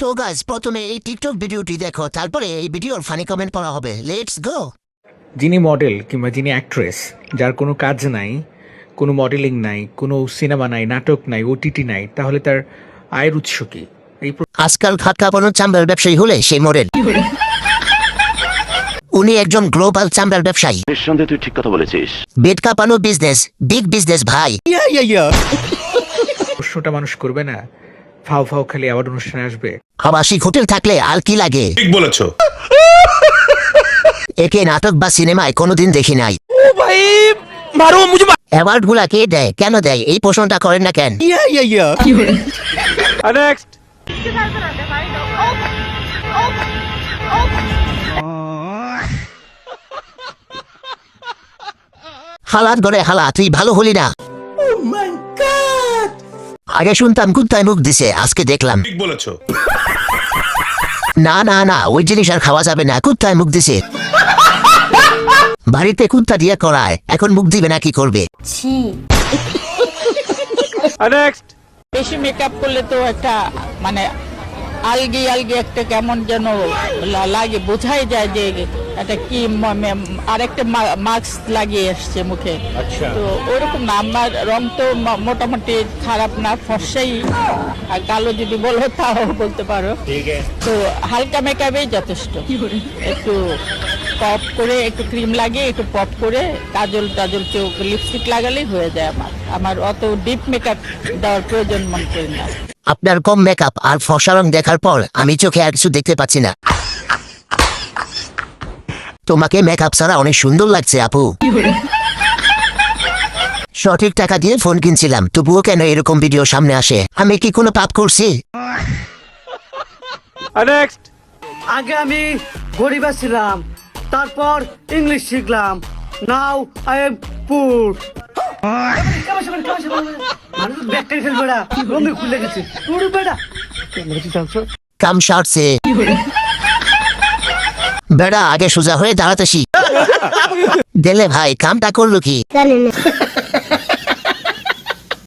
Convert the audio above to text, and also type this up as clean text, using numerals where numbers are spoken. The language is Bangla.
তো গাইস প্রথমে এই টিকটক ভিডিওটি দেখো, তারপরে এই ভিডিওর ফানি কমেন্ট পড়া হবে। Let's go. যিনি মডেল কিংবা যিনি অ্যাক্ট্রেস, যার কোনো কাজ নাই, কোনো মডেলিং নাই, কোনো সিনেমা নাই, নাটক নাই, ওটিটি নাই, তাহলে তার আয়ের উৎস কি? আজকাল খাট কাঁপানো চামড়ার ব্যবসায়ী হলে সেই মডেল। উনি একজন গ্লোবাল চামড়ার ব্যবসায়ী। নিঃসন্দেহে তুই ঠিক কথা বলেছিস। বেড কাঁপানো বিজনেস, বিগ বিজনেস ভাই। প্রশ্নটা মানুষ করবে না, ফাও ফাও খালি অ্যাওয়ার্ড অনুষ্ঠানে আসবে। আবাসিক হোটেল থাকলে আর কি লাগে? ঠিক বলেছো। একে নাটক বা সিনেমায় কোনোদিন দেখি নাই। অ্যাওয়ার্ড গুলা কে দেয়, কেন দেয়, এই প্রশ্নটা করেন না কেন? হালাত গড়ে হালা, তুই ভালো হলি না। আগে শুনতাম কুত্তায় মুখ দিছে, আজকে দেখলাম। ঠিক বলেছো। না না না, ওই জিনিস আর খাওয়া যাবে না, কুত্তায় মুখ দিছে। বাড়িতে কুত্তা দিয়ে করায়, এখন মুখ দিবে না, কি করবে? বেশি মেকআপ করলে তো একটা মানে আলগি একটা কেমন যেন লাগে, বোঝাই যায় যে এটা কি আরেকটা মাস্ক লাগিয়ে এসছে মুখে। তো ওরকম না, আমার রং তো মোটামুটি খারাপ না, ফর্সাই, আর কালো যদি বলো তাও বলতে পারো। তো হালকা মেকআপেই যথেষ্ট। একটু পপ করে, একটু ক্রিম লাগিয়ে, একটু পপ করে কাজল চোখ লিপস্টিক লাগালেই হয়ে যায়। আমার অত ডিপ মেকআপ দেওয়ার প্রয়োজন মনে করি না। আপনার কম মেকআপ আর ফর্সা রং দেখার পর আমি চোখে আর কিছু দেখতে পাচ্ছি না। তোমাকে মেকআপ ছাড়া অনেক সুন্দর লাগছে আপু। সঠিক টাকা দিয়ে ফোন কিনছিলাম, তবুও কেন এরকম ভিডিও সামনে আসে? আমি কি কোনো পাপ করছি? আগে আমি গরিব ছিলাম, তারপর ইংলিশ শিখলাম, নাও আই এম পুর। খুলে গেছে কাম সারছে বেড়া, আগে সোজা হয়ে দাঁড়াতে শিখ। দিলে ভাই কামটা করলো কি?